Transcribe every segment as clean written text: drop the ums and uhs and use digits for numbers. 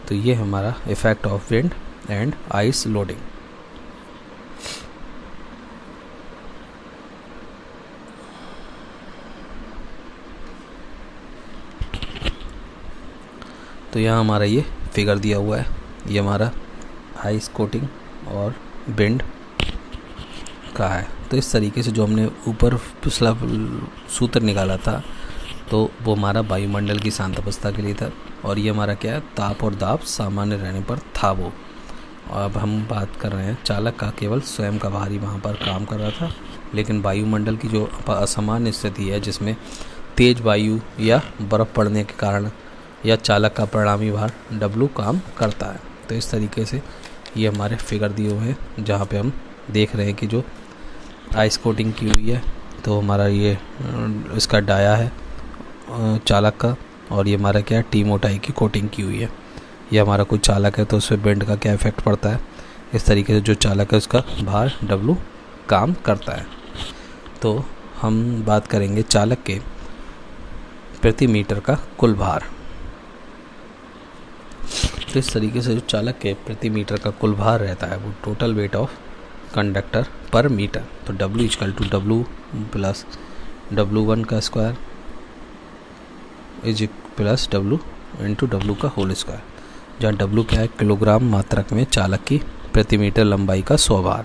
तो ये हमारा effect of wind and ice loading. तो यहाँ हमारा ये फिगर दिया हुआ है, ये हमारा आइस कोटिंग और विंड का है। तो इस तरीके से जो हमने ऊपर पिछला सूत्र निकाला था तो वो हमारा वायुमंडल की शांत अवस्था के लिए था, और ये हमारा क्या है, ताप और दाब सामान्य रहने पर था वो। और अब हम बात कर रहे हैं चालक का केवल स्वयं का भार ही वहाँ पर काम कर रहा था, लेकिन वायुमंडल की जो असामान्य स्थिति है जिसमें तेज वायु या बर्फ़ पड़ने के कारण या चालक का परिणामी भार W काम करता है। तो इस तरीके से ये हमारे फिगर दिए हुए हैं जहाँ पे हम देख रहे हैं कि जो आइस कोटिंग की हुई है तो हमारा ये इसका डाया है चालक का, और ये हमारा क्या है, टी मोटाई की कोटिंग की हुई है। ये हमारा कोई चालक है तो उस पर बेंड का क्या इफेक्ट पड़ता है। इस तरीके से जो चालक है उसका भार W काम करता है। तो हम बात करेंगे चालक के प्रति मीटर का कुल भार। तो इस तरीके से जो चालक के प्रति मीटर का कुल भार रहता है वो टोटल वेट ऑफ कंडक्टर पर मीटर। तो W = W प्लस W1 का square is plus W into W का होल स्क्वायर, जहाँ W क्या है, किलोग्राम मात्रक में चालक की प्रति मीटर लंबाई का स्वभार,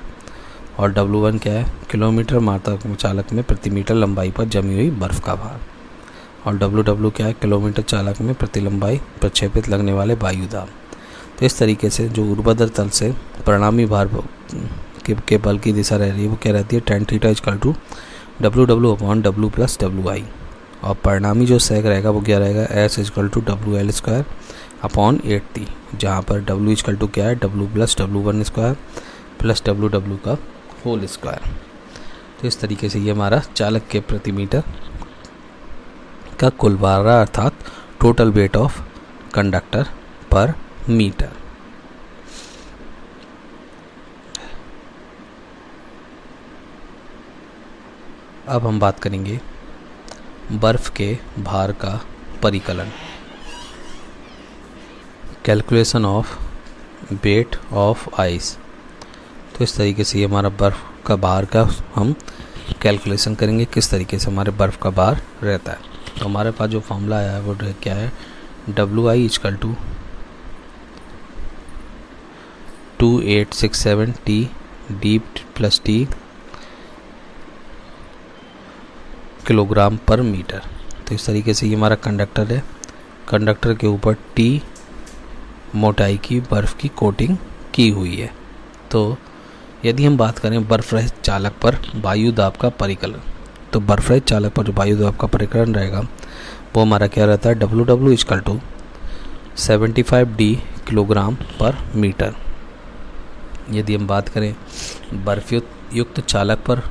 और W1 क्या है, किलोमीटर मात्रक में चालक में प्रति मीटर लंबाई पर जमी हुई बर्फ़ का भार, और W क्या है, किलोमीटर चालक में प्रति लंबाई प्रक्षेपित लगने वाले वायु दाब। तो इस तरीके से जो ऊर्ध्वाधर तल से परिणामी भार के बल की दिशा रह रही है वो क्या रहती है, tan θ = WW/W + WI, और परिणामी जो सेक रहेगा वो क्या रहेगा, S = WL²/8T, जहाँ पर W = क्या है, W + W1² प्लस WW का होल स्क्वायर। तो इस तरीके से ये हमारा चालक के प्रति मीटर का कुल भार अर्थात टोटल वेट ऑफ कंडक्टर पर मीटर। अब हम बात करेंगे बर्फ़ के भार का परिकलन, calculation of weight of ice. तो इस तरीके से ये हमारा बर्फ़ का भार का हम कैलकुलेशन करेंगे, किस तरीके से हमारे बर्फ़ का भार रहता है। तो हमारे पास जो फॉर्मूला आया है वो क्या है, WI = 2867 T D + T kilogram पर मीटर। तो इस तरीके से ये हमारा कंडक्टर है, कंडक्टर के ऊपर T मोटाई की बर्फ़ की कोटिंग की हुई है। तो यदि हम बात करें बर्फ़ रहित चालक पर वायु दाब का परिकलन, तो बर्फ़ रहित चालक पर जो वायु दाब का परिकलन रहेगा वो हमारा क्या रहता है, WW = 75D किलोग्राम पर मीटर। यदि हम बात करें बर्फ़ युक्त चालक पर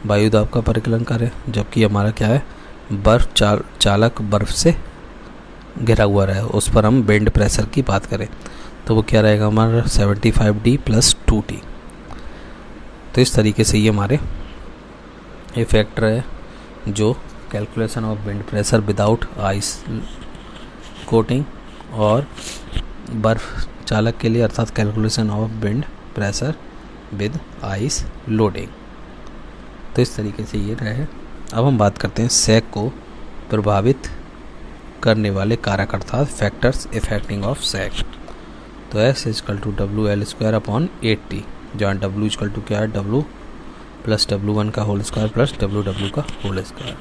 वायु दाब का परिकलन करें, जबकि हमारा क्या है, चालक बर्फ़ से घिरा हुआ रहे, उस पर हम बेंड प्रेशर की बात करें तो वो क्या रहेगा हमारा 75D + 2T। तो इस तरीके से ये हमारे इफेक्ट रहे जो calculation of wind pressure without ice coating, और बर्फ़ चालक के लिए अर्थात calculation of wind pressure with ice loading. तो इस तरीके से ये रहे। अब हम बात करते हैं सेक को प्रभावित करने वाले कारक अर्थात फैक्टर्स इफेक्टिंग ऑफ सेक। तो S = WL²/8T, जहाँ W = क्या है, W + W1 का होल स्क्वायर प्लस WW का होल स्क्वायर।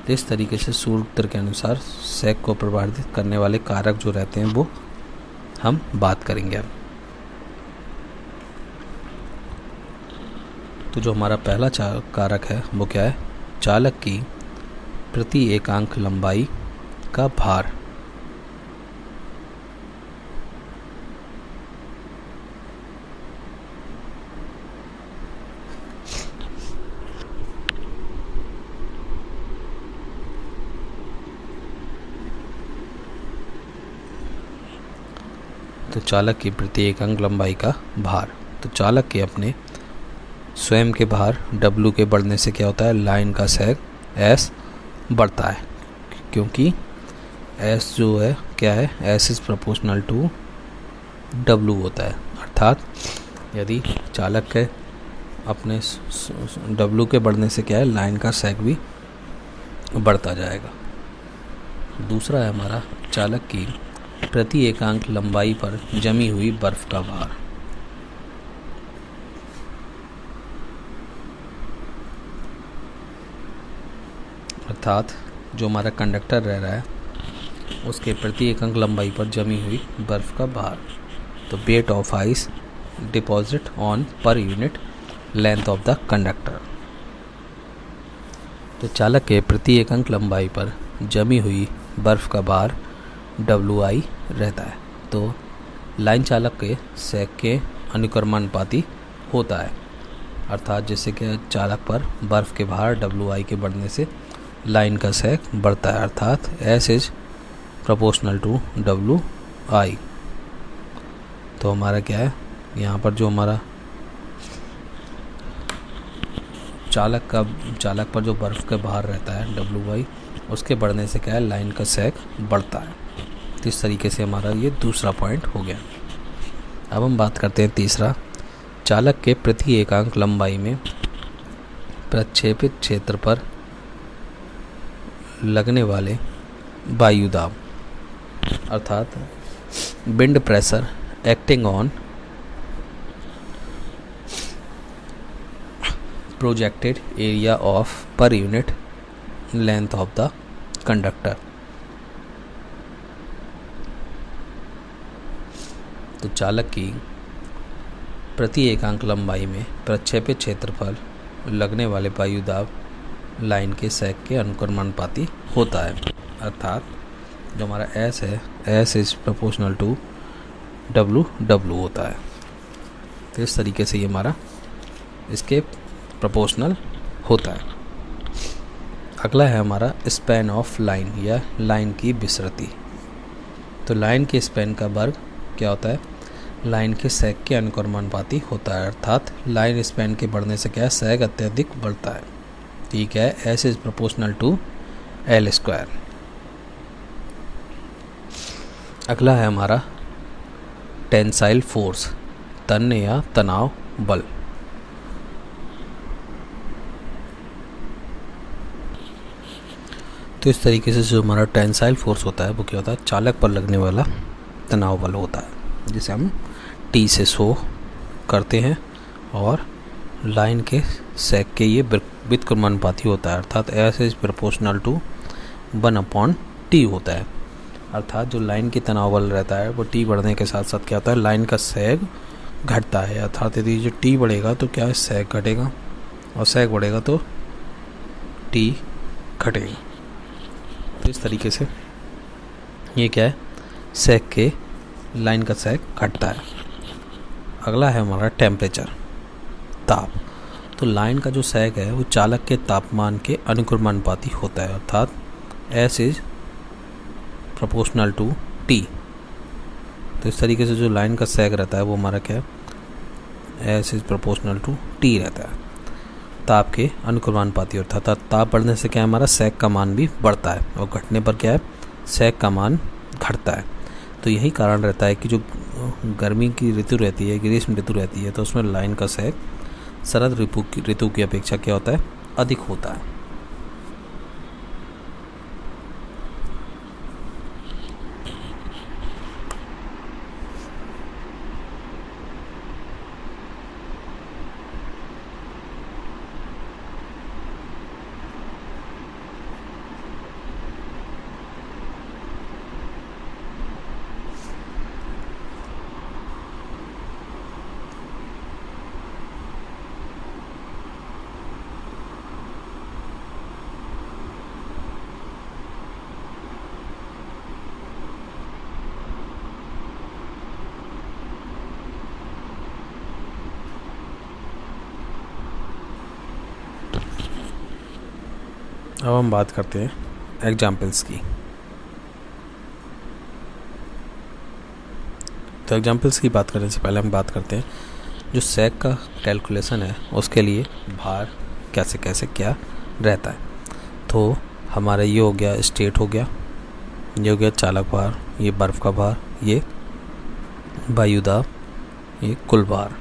तो इस तरीके से सूत्र के अनुसार सेक को प्रभावित करने वाले कारक जो रहते हैं वो हम बात करेंगे अब। तो जो हमारा पहला कारक है वो क्या है, चालक की प्रति एकांक लंबाई का भार। तो चालक की प्रति एकांक लंबाई का भार। तो चालक के अपने स्वयं के भार W के बढ़ने से क्या होता है, लाइन का सेक S बढ़ता है, क्योंकि एस जो है क्या है, S is proportional to W होता है। अर्थात यदि चालक के अपने डब्लू के बढ़ने से क्या है, लाइन का सेक भी बढ़ता जाएगा। दूसरा है हमारा चालक की प्रति एकांक लंबाई पर जमी हुई बर्फ का भार। अर्थात जो हमारा कंडक्टर रह रहा है उसके प्रति एकांक लंबाई पर जमी हुई बर्फ का भार। तो weight of ice deposit on per unit length of the conductor. तो चालक के प्रति एकांक लंबाई पर जमी हुई बर्फ का भार WI रहता है। तो लाइन चालक के सेक के अनुक्रमानुपाती होता है। अर्थात जैसे कि चालक पर बर्फ के भार WI के बढ़ने से लाइन का सेक बढ़ता है। अर्थात S is proportional to WI। तो हमारा क्या है, यहाँ पर जो हमारा चालक पर जो बर्फ़ का भार रहता है WI, उसके बढ़ने से क्या है, लाइन का सेक बढ़ता है। तो इस तरीके से हमारा ये दूसरा पॉइंट हो गया। अब हम बात करते हैं तीसरा, चालक के प्रति एकांक लंबाई में प्रक्षेपित क्षेत्र पर लगने वाले वायु दाब। अर्थात wind pressure acting on projected area of per unit length of the conductor. तो चालक की प्रति एकांक लंबाई में प्रक्षेपित क्षेत्र पर लगने वाले वायु दाब लाइन के सेक के अनुक्रमानुपाती होता है। अर्थात जो हमारा S है, S is proportional to W होता है। तो इस तरीके से ये हमारा इसके प्रोपोर्शनल होता है। अगला है हमारा स्पैन ऑफ लाइन या लाइन की विसृति। तो लाइन के स्पैन का वर्ग क्या होता है, लाइन के सेक के अनुक्रमानुपाती होता है। अर्थात लाइन स्पैन के बढ़ने से क्या है, सेक अत्यधिक बढ़ता है। ठीक है, S is proportional to L²। अगला है हमारा टेंसाइल फोर्स, तन्य या तनाव बल। तो इस तरीके से जो हमारा टेंसाइल फोर्स होता है वो क्या होता है, चालक पर लगने वाला तनाव बल होता है, जिसे हम T से शो करते हैं। और लाइन के सेक के ये व्युत्क्रमानुपाती होता है। अर्थात S is proportional to 1/T होता है। अर्थात जो लाइन की तनाव बल रहता है वो T बढ़ने के साथ साथ क्या होता है, लाइन का सेक घटता है। अर्थात यदि जो T बढ़ेगा तो क्या है, सेक घटेगा, और सेक बढ़ेगा तो T घटेगा। तो इस तरीके से ये क्या है, सेक के लाइन का सेक घटता है। अगला है हमारा टेम्परेचर, ताप। तो लाइन का जो सेक है वो चालक के तापमान के अनुक्रमानुपाती होता है। अर्थात S is proportional to T। तो इस तरीके से जो लाइन का सेक रहता है वो हमारा क्या है, S is proportional to T रहता है, ताप के अनुक्रमानुपाती। अर्थात ताप बढ़ने से क्या है, हमारा सेक का मान भी बढ़ता है, और घटने पर क्या है, सेक का मान घटता है। तो यही कारण रहता है कि जो गर्मी की ऋतु रहती है, ग्रीष्म ऋतु रहती है, तो उसमें लाइन का सेक शरद ऋतु की अपेक्षा क्या होता है, अधिक होता है। अब हम बात करते हैं एग्जाम्पल्स की। तो एग्जाम्पल्स की बात करने से पहले हम बात करते हैं जो सेक का कैलकुलेशन है उसके लिए भार कैसे कैसे क्या रहता है। तो हमारा ये हो गया स्टेट हो गया, ये हो गया चालक भार, ये बर्फ़ का भार, ये वायु दाब, ये कुल भार।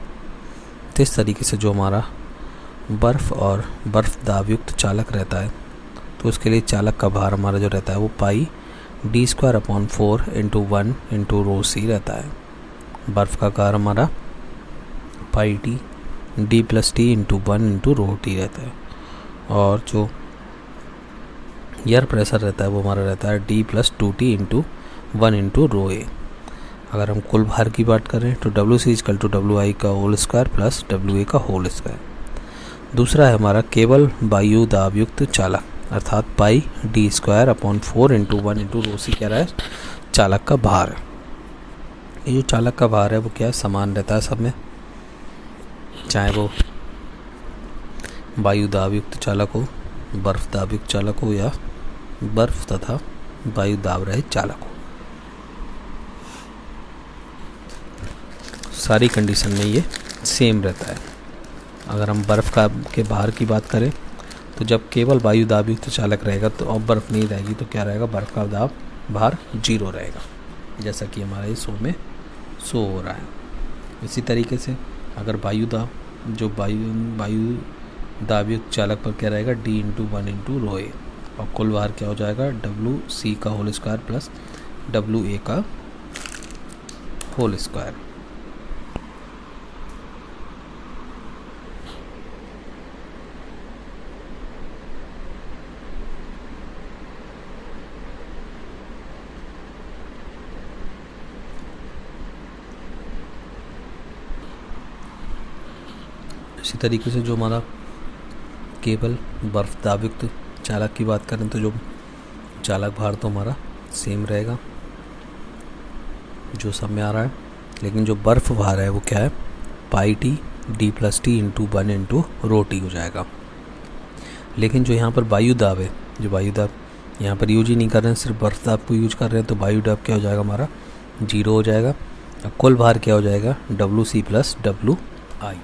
तो इस तरीके से जो हमारा बर्फ़ और बर्फ़ दाब युक्त चालक रहता है तो उसके लिए चालक का भार हमारा जो रहता है वो पाई d²/4 इंटू 1 इंटू रो सी रहता है। बर्फ़ का भार हमारा pi T d+t into 1 into rho T रहता है। और जो एयर प्रेशर रहता है वो हमारा रहता है d+2t इंटू 1 इंटू रो ए। अगर हम कुल भार की बात करें तो WC=WI का होल स्क्वायर प्लस WA का होल स्क्वायर। दूसरा है हमारा केवल वायु दाब युक्त चालक, अर्थात पाई d²/4 इंटू 1 इंटू रो सी क्या रहा है, चालक का भार है। ये जो चालक का भार है वो क्या है, समान रहता है सब में, चाहे वो वायु दाब युक्त चालक हो, बर्फ दाब युक्त चालक हो या बर्फ तथा वायु दाब रहित चालक हो। सारी कंडीशन में ये सेम रहता है। अगर हम बर्फ़ के भार की बात करें तो जब केवल वायु दाब युक्त चालक रहेगा तो और बर्फ़ नहीं रहेगी तो क्या रहेगा, बर्फ़ का दाब भार 0 रहेगा, जैसा कि हमारे शो में शो हो रहा है। इसी तरीके से अगर वायु दाब युक्त चालक पर क्या रहेगा, d इंटू 1 इंटू रो ए, और कुल भार क्या हो जाएगा, WC का होल स्क्वायर प्लस WA का होल स्क्वायर। इसी तरीके से जो हमारा केवल बर्फ़ दाब युक्त चालक की बात करें तो जो चालक भार तो हमारा सेम रहेगा जो सब में आ रहा है, लेकिन जो बर्फ़ भार है वो क्या है, pi T d+t into 1 into rho T हो जाएगा। लेकिन जो यहाँ पर वायु दाब है, जो वायु दाब यहाँ पर यूज ही नहीं कर रहे हैं, सिर्फ बर्फ़ दाब को यूज कर रहे हैं, तो वायु दाब क्या हो जाएगा, हमारा 0 हो जाएगा। अब कुल भार क्या हो जाएगा, WC प्लस WI।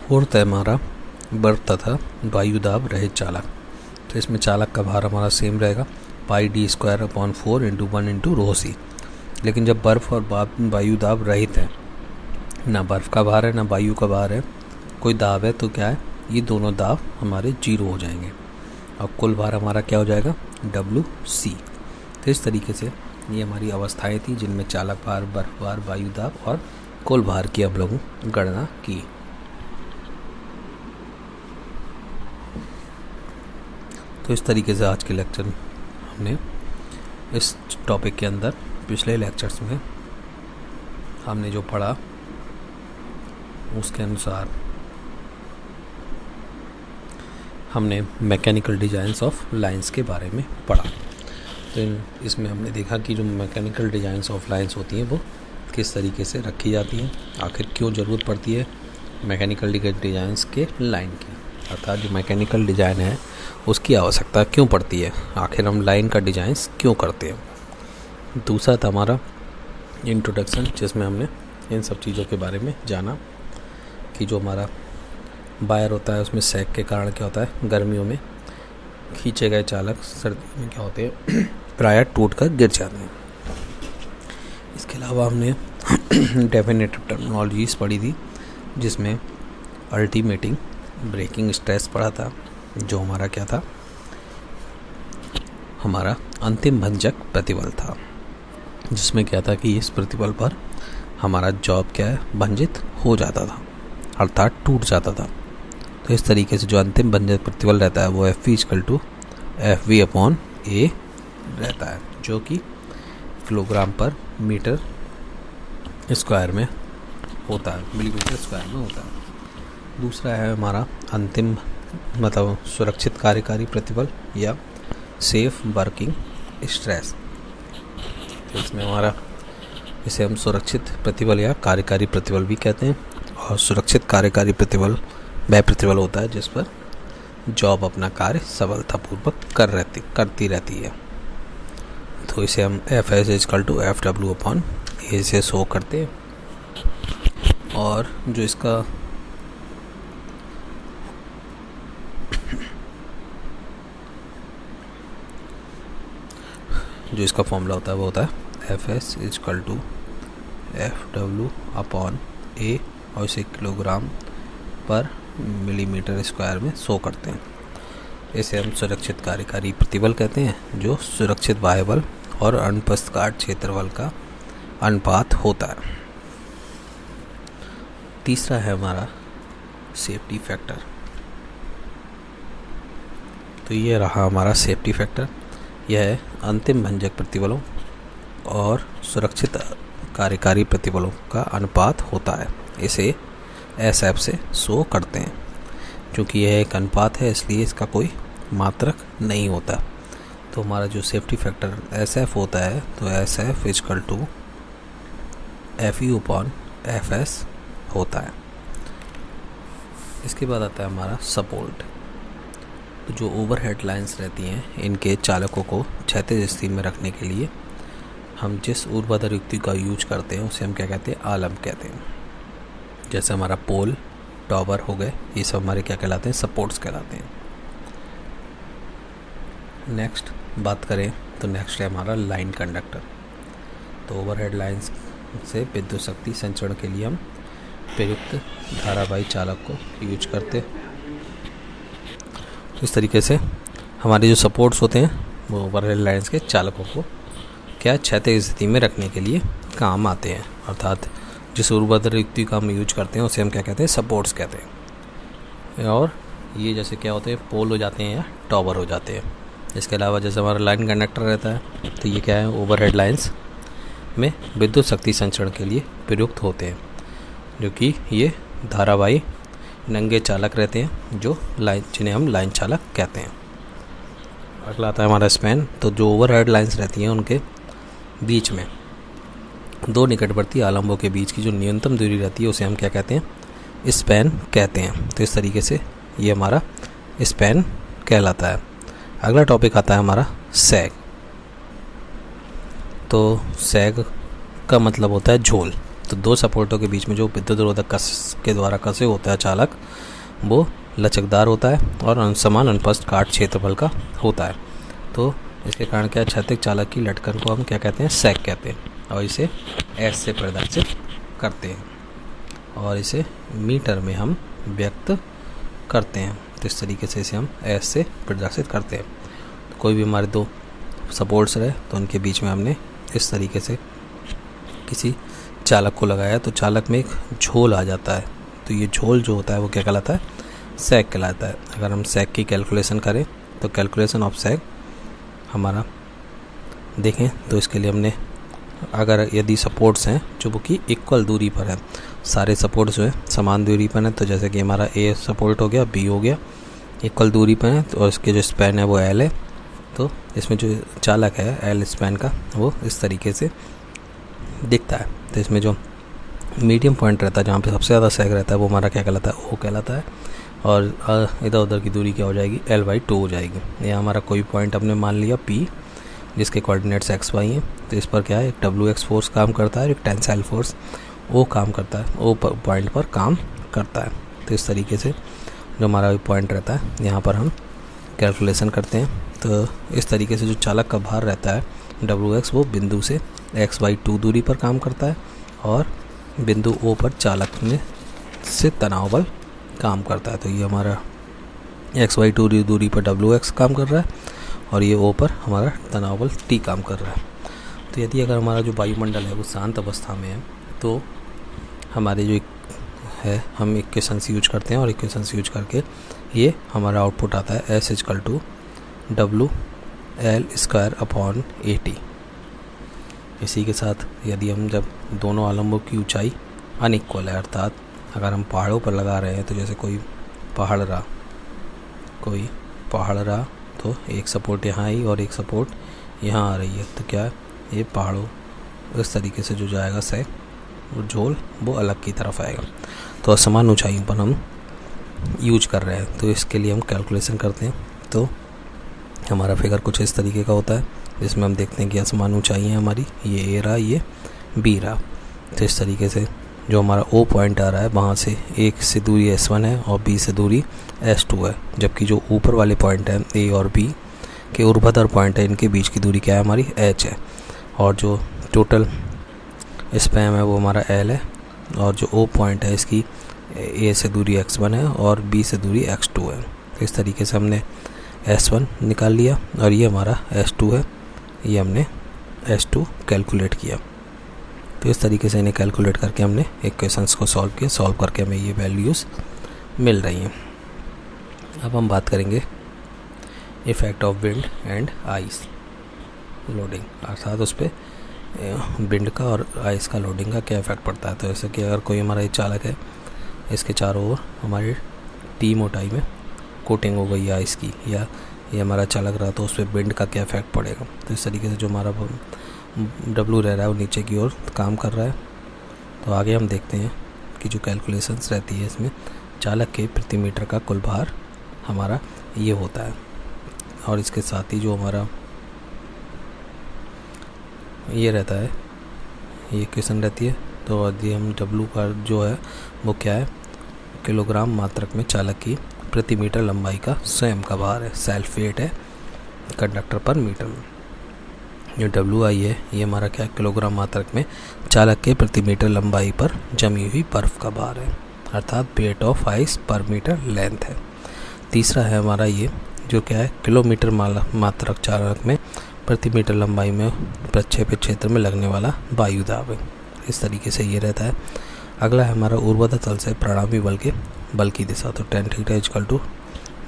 फोर्थ है हमारा बर्फ तथा वायु दाब रहित चालक। तो इसमें चालक का भार हमारा सेम रहेगा, पाई d²/4 इंटू 1 इंटू रो सी। लेकिन जब बर्फ़ और वायु दाब रहित है, ना बर्फ़ का भार है ना वायु का भार है, कोई दाब है, तो क्या है, ये दोनों दाब हमारे 0 हो जाएंगे और कुल भार हमारा क्या हो जाएगा, WC। तो इस तरीके से ये हमारी अवस्थाएं थी जिनमें चालक भार, बर्फ भार, वायु दाब और कुल भार की हम लोगों गणना की। तो इस तरीके से आज के लेक्चर में हमने इस टॉपिक के अंदर पिछले लेक्चर्स में हमने जो पढ़ा उसके अनुसार हमने मैकेनिकल डिज़ाइंस ऑफ लाइंस के बारे में पढ़ा। तो इसमें हमने देखा कि जो मैकेनिकल डिज़ाइंस ऑफ लाइंस होती हैं वो किस तरीके से रखी जाती हैं, आखिर क्यों ज़रूरत पड़ती है मैकेनिकल डिज़ाइंस के लाइन की, अर्थात जो मैकेनिकल डिज़ाइन है उसकी आवश्यकता क्यों पड़ती है, आखिर हम लाइन का डिज़ाइंस क्यों करते हैं। दूसरा था हमारा इंट्रोडक्शन, जिसमें हमने इन सब चीज़ों के बारे में जाना कि जो हमारा वायर होता है उसमें सैग के कारण क्या होता है, गर्मियों में खींचे गए चालक सर्दी में क्या होते हैं, प्रायः टूट कर गिर जाते हैं। इसके अलावा हमने डेफिनेटिव टर्मिनोलॉजीज़ पढ़ी थी, जिसमें अल्टीमेटिंग ब्रेकिंग स्ट्रेस पढ़ा था, जो हमारा क्या था, हमारा अंतिम भंजक प्रतिबल था, जिसमें क्या था कि इस प्रतिबल पर हमारा जॉब क्या है, भंजित हो जाता था, अर्थात टूट जाता था। तो इस तरीके से जो अंतिम भंजक प्रतिबल रहता है वो FV/FV/A रहता है, जो कि किलोग्राम पर मीटर स्क्वायर में होता है, मिलीमीटर स्क्वायर में होता है। दूसरा है हमारा अंतिम मतलब सुरक्षित कार्यकारी प्रतिबल या सेफ वर्किंग स्ट्रेस। तो इसमें हमारा इसे हम सुरक्षित प्रतिबल या कार्यकारी प्रतिबल भी कहते हैं। और सुरक्षित कार्यकारी प्रतिबल वह प्रतिबल होता है जिस पर जॉब अपना कार्य सफलतापूर्वक करती रहती है। तो इसे हम F=FW/A से शो करते हैं। और जो इसका फॉर्मूला होता है वो होता है F=FW/A और इसे किलोग्राम पर मिलीमीटर स्क्वायर में शो करते हैं। इसे हम सुरक्षित कार्यकारी प्रतिबल कहते हैं जो सुरक्षित बाह्य बल और अनुपस्थ काट क्षेत्रफल का अनुपात होता है। तीसरा है हमारा सेफ्टी फैक्टर। तो ये रहा हमारा सेफ्टी फैक्टर। यह अंतिम भंजक प्रतिबलों और सुरक्षित कार्यकारी प्रतिबलों का अनुपात होता है। इसे SF से शो करते हैं। क्योंकि यह एक अनुपात है इसलिए इसका कोई मात्रक नहीं होता। तो हमारा जो सेफ्टी फैक्टर SF होता है तो SF=FU/FS होता है। इसके बाद आता है हमारा सपोर्ट। तो जो ओवरहेड लाइंस रहती हैं इनके चालकों को क्षैतिज स्थिति में रखने के लिए हम जिस ऊर्ध्वाधर युक्ति का यूज करते हैं उसे हम क्या कहते हैं, आलम कहते हैं। जैसे हमारा पोल, टॉवर हो गए, ये सब हमारे क्या कहलाते हैं, सपोर्ट्स कहलाते हैं। नेक्स्ट बात करें तो नेक्स्ट है हमारा लाइन कंडक्टर। तो ओवरहेड लाइंस से विद्युत शक्ति संचरण के लिए हम प्रयुक्त धारावाही चालक को यूज करते। इस तरीके से हमारे जो सपोर्ट्स होते हैं वो ओवरहेड लाइंस के चालकों को क्या क्षैतिज स्थिति में रखने के लिए काम आते हैं। अर्थात जिस ऊर्ध्वाधर युक्ति का हम यूज करते हैं उसे हम क्या कहते हैं, सपोर्ट्स कहते हैं। और ये जैसे क्या होते हैं, पोल हो जाते हैं या टॉवर हो जाते हैं। इसके अलावा जैसे हमारा लाइन कंडक्टर रहता है तो ये क्या है, ओवरहेड लाइंस में विद्युत शक्ति संचरण के लिए प्रयुक्त होते हैं, जो कि ये धारावाही नंगे चालक रहते हैं जो जिन्हें हम लाइन चालक कहते हैं। अगला आता है हमारा स्पैन। तो जो ओवरहेड लाइंस रहती हैं उनके बीच में दो निकटवर्ती आलम्बों के बीच की जो न्यूनतम दूरी रहती है उसे हम क्या कहते हैं, स्पैन कहते हैं। तो इस तरीके से ये हमारा स्पैन कहलाता है। अगला टॉपिक आता है हमारा सैग। तो सैग का मतलब होता है झोल। तो दो सपोर्टों के बीच में जो विद्युत रोधक के द्वारा कसे होता है चालक, वो लचकदार होता है और समान अनुप्रस्थ काट क्षेत्रफल का होता है। तो इसके कारण क्या, क्षैतिज चालक की लटकन को हम क्या कहते हैं, सैग कहते हैं। और इसे S से प्रदर्शित करते हैं और इसे मीटर में हम व्यक्त करते हैं। तो इस तरीके से इसे हम S से प्रदर्शित करते हैं। तो कोई भी हमारे दो सपोर्ट्स रहे तो उनके बीच में हमने इस तरीके से किसी चालक को लगाया तो चालक में एक झोल आ जाता है। तो ये झोल जो होता है वो क्या कहलाता है, सैग कहलाता है। अगर हम सैग की कैलकुलेशन करें तो कैलकुलेशन ऑफ सैग हमारा देखें तो इसके लिए हमने, अगर यदि सपोर्ट्स हैं जो वो कि इक्वल दूरी पर हैं, सारे सपोर्ट्स जो है समान दूरी पर हैं, तो जैसे कि हमारा A सपोर्ट हो गया, B हो गया, इक्वल दूरी पर हैं, तो इसके जो स्पैन है वो L है। तो इसमें जो चालक है L स्पैन का वो इस तरीके से दिखता है। तो इसमें जो मीडियम पॉइंट रहता है जहाँ पे सबसे ज़्यादा सैग रहता है वो हमारा क्या कहलाता है, O कहलाता है। और इधर उधर की दूरी क्या हो जाएगी, L/2 हो जाएगी। यह हमारा कोई पॉइंट हमने मान लिया P जिसके कोऑर्डिनेट्स XY हैं। तो इस पर क्या है, एक WX फोर्स काम करता है, एक टेंसाइल फोर्स O काम करता है, O पॉइंट पर काम करता है। तो इस तरीके से जो हमारा पॉइंट रहता है यहाँ पर हम कैलकुलेशन करते हैं। तो इस तरीके से जो चालक का भार रहता है WX वो बिंदु से XY2 दूरी पर काम करता है और बिंदु O पर चालक में से तनाव बल काम करता है। तो ये हमारा XY2 दूरी पर WX काम कर रहा है और ये O पर हमारा तनाव बल T काम कर रहा है। तो यदि अगर हमारा जो वायुमंडल है वो शांत अवस्था में है तो हमारे जो है हम इक्वेशंस यूज करते हैं और इक्वेशंस यूज करके ये हमारा आउटपुट आता है S=WL²/AT। इसी के साथ यदि हम जब दोनों आलम्बों की ऊंचाई अनइक्वल है, अर्थात अगर हम पहाड़ों पर लगा रहे हैं तो जैसे कोई पहाड़ रहा कोई पहाड़ रहा तो एक सपोर्ट यहाँ आई और एक सपोर्ट यहाँ आ रही है, तो क्या ये पहाड़ों इस तरीके से जो जाएगा सैक वो झोल वो अलग की तरफ आएगा। तो असमान ऊंचाइयों पर हम यूज कर रहे हैं, तो इसके लिए हम कैलकुलेशन करते हैं। तो हमारा फिगर कुछ इस तरीके का होता है, जिसमें हम देखते हैं कि असमान ऊंचाइयाँ हमारी ये ए रहा, ये बी रहा। तो इस तरीके से जो हमारा ओ पॉइंट आ रहा है वहाँ से एक से दूरी S1 है और बी से दूरी S2 है, जबकि जो ऊपर वाले पॉइंट हैं ए और बी के ऊर्ध्वाधर पॉइंट है इनके बीच की दूरी क्या है हमारी H है, और जो टोटल स्पैम है वो हमारा L है, और जो ओ पॉइंट है इसकी ए से दूरी x1 है और बी से दूरी x2 है। तो इस तरीके से हमने S1 निकाल लिया और ये हमारा S2 है, ये हमने S2 कैलकुलेट किया। तो इस तरीके से इन्हें कैलकुलेट करके हमने इक्वेशंस को सॉल्व किया, सॉल्व करके हमें ये वैल्यूज़ मिल रही हैं। अब हम बात करेंगे effect of wind and ice loading, अर्थात उस पर विंड का और आइस का लोडिंग का क्या इफ़ेक्ट पड़ता है। तो जैसे कि अगर कोई हमारा चालक है, इसके चारों ओर हमारी टी मोटाई में कोटिंग हो गई है आइस की, या ये हमारा चालक रहा तो उस पर विंड का क्या इफ़ेक्ट पड़ेगा। तो इस तरीके से जो हमारा W रह रहा है वो नीचे की ओर काम कर रहा है। तो आगे हम देखते हैं कि जो कैलकुलेशंस रहती है इसमें चालक के प्रति मीटर का कुल भार हमारा ये होता है, और इसके साथ ही जो हमारा ये रहता है ये इक्वेशन रहती है। तो यदि हम W का जो है वो क्या है, किलोग्राम मात्रक में चालक की प्रति मीटर लंबाई का स्वयं का भार है, सेल्फ वेट है कंडक्टर पर मीटर में। जो WI है ये हमारा क्या किलोग्राम मात्रक में चालक के प्रति मीटर लंबाई पर जमी हुई बर्फ़ का भार है, अर्थात वेट ऑफ आइस पर मीटर लेंथ है। तीसरा है हमारा ये जो क्या है किलोमीटर मात्रक चालक में प्रति मीटर लंबाई में प्रक्षेपित क्षेत्र में लगने वाला वायु दाब है। इस तरीके से ये रहता है। अगला है हमारा ऊर्ध्वाधर तल से परिणामी बल की दिशा, तो tan theta equal to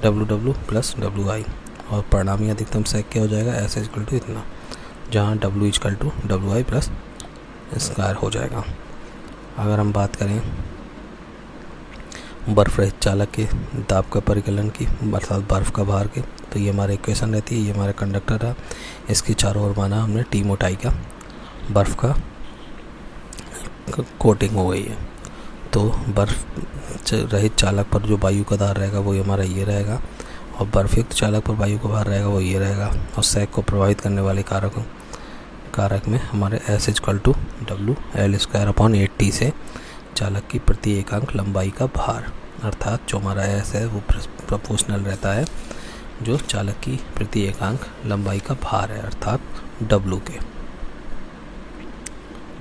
WW plus WI, और परिणामी अधिकतम सेक क्या हो जाएगा S इक्वल टू इतना, जहाँ W equal to WI plus square हो जाएगा। अगर हम बात करें बर्फ़ रहित चालक के दाब का परिकलन की, अर्थात बर्फ़ का भार के, तो ये हमारी इक्वेशन रहती है। ये हमारा कंडक्टर रहा, इसकी चारों ओर माना हमने टी मोटाई का बर्फ़ का कोटिंग हो गई है। तो बर्फ़ रहित चालक पर जो वायु का दाब रहेगा वो हमारा ये रहेगा, और बर्फयुक्त चालक पर वायु का भार रहेगा वो ये रहेगा, और सैक को प्रभावित करने वाले कारक में हमारे S equal to WL square upon 8T से चालक की प्रति एकांक लंबाई का भार, अर्थात जो हमारा S है वो प्रोपोर्शनल रहता है जो चालक की प्रति एकांक लंबाई का भार है, अर्थात W के।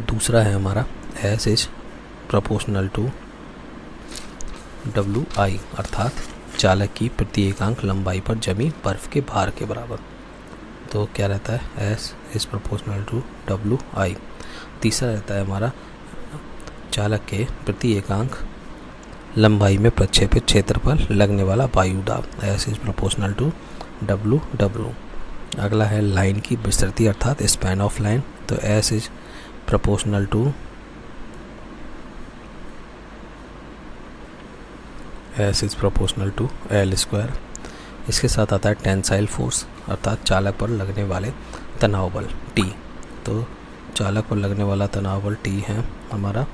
दूसरा है हमारा S is proportional to WI, अर्थात चालक की प्रति एकांक लंबाई पर जमी बर्फ़ के भार के बराबर। तो क्या रहता है S is proportional to WI। तीसरा रहता है हमारा चालक के प्रति एकांक लंबाई में प्रक्षेपित क्षेत्र पर लगने वाला वायु दाब, S is proportional to WW। अगला है लाइन की विस्तृति, अर्थात स्पैन ऑफ लाइन, तो S is proportional to L square. इसके साथ आता है टेंसाइल फोर्स, अर्थात चालक पर लगने वाले तनाव बल T। तो चालक पर लगने वाला तनाव बल T है हमारा,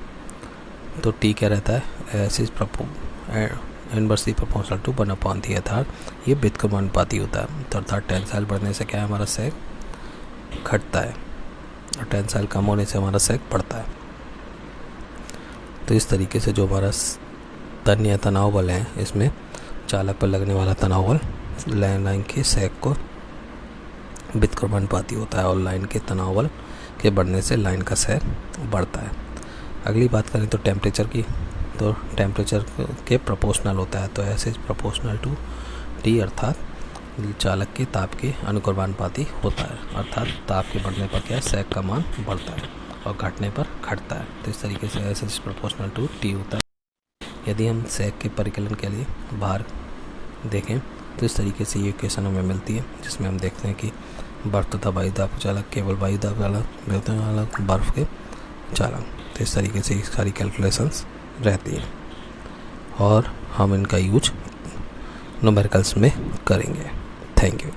तो T क्या रहता है S is inversely proportional to 1/3, अर्थात ये व्युत्क्रमानुपाती होता है। तो अर्थात टेंसाइल बढ़ने से क्या है हमारा सेक घटता है, और टेंसाइल कम होने से हमारा सेक बढ़ता है। तो इस तरीके से जो हमारा तन्य तनाव बल है इसमें चालक पर लगने वाला तनाव बल लाइन के सेक को व्युत्क्रमानुपाती होता है, और लाइन के तनाव बल के बढ़ने से लाइन का सेक बढ़ता है। अगली बात करें तो टेम्परेचर की, तो टेम्परेचर के प्रोपोर्शनल होता है, तो S is proportional to T, अर्थात चालक के ताप के अनुक्रमानुपाती होता है, अर्थात ताप के बढ़ने पर क्या है सेक का मान बढ़ता है और घटने पर घटता है। तो इस तरीके से S is proportional to T होता है। यदि हम सेक के परिकलन के लिए भार देखें तो इस तरीके से ये इक्वेशन हमें मिलती है, जिसमें हम देखते हैं कि बर्फ़ तथा वायु दाब चालक, केवल वायु दाब अलग मिलते हैं, अलग बर्फ़ के चालक। तो इस तरीके से सारी कैलकुलेशंस रहती हैं और हम इनका यूज न्यूमेरिकल्स में करेंगे। Thank you.